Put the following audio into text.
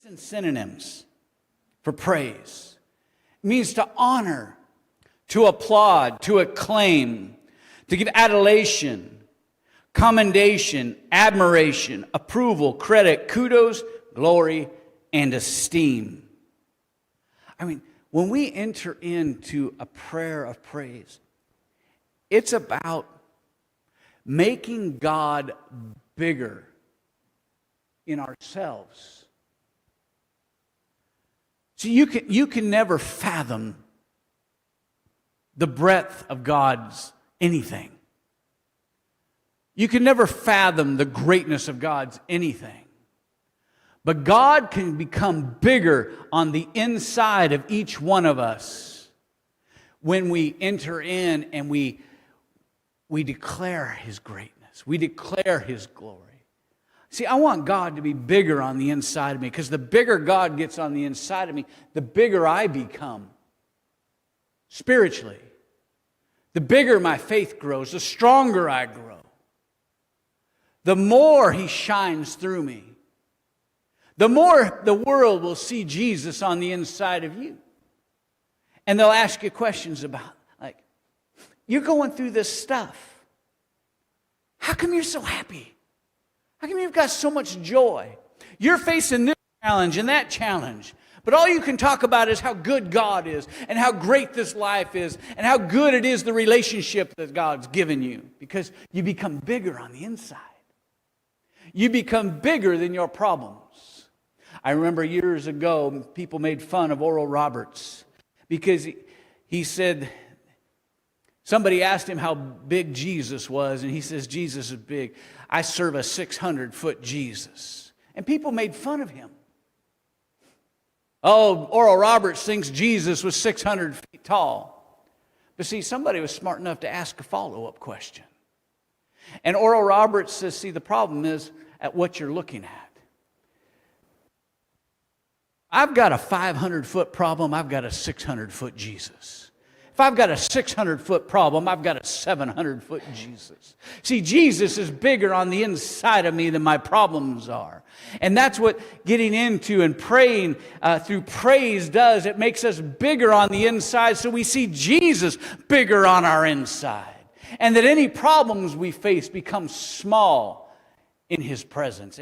And synonyms for praise. It means to honor, to applaud, to acclaim, to give adulation, commendation, admiration, approval, credit, kudos, glory, and esteem. I mean, when we enter into a prayer of praise, it's about making God bigger in ourselves. See, you can never fathom the breadth of God's anything. You can never fathom the greatness of God's anything. But God can become bigger on the inside of each one of us when we enter in and we declare His greatness. We declare His glory. See, I want God to be bigger on the inside of me, because the bigger God gets on the inside of me, the bigger I become spiritually. The bigger my faith grows, the stronger I grow. The more He shines through me, the more the world will see Jesus on the inside of you. And they'll ask you questions about, like, you're going through this stuff. How come you're so happy? How come you've got so much joy? You're facing this challenge and that challenge, but all you can talk about is how good God is and how great this life is and how good it is, the relationship that God's given you, because you become bigger on the inside. You become bigger than your problems. I remember years ago, people made fun of Oral Roberts because he said, somebody asked him how big Jesus was, and he says, Jesus is big. I serve a 600-foot Jesus. And people made fun of him. Oh, Oral Roberts thinks Jesus was 600 feet tall. But see, somebody was smart enough to ask a follow-up question. And Oral Roberts says, see, the problem is at what you're looking at. I've got a 500-foot problem. I've got a 600-foot Jesus. If I've got a 600-foot problem, I've got a 700-foot Jesus. See, Jesus is bigger on the inside of me than my problems are. And that's what getting into and praying through praise does. It makes us bigger on the inside, so we see Jesus bigger on our inside. And that any problems we face become small in His presence.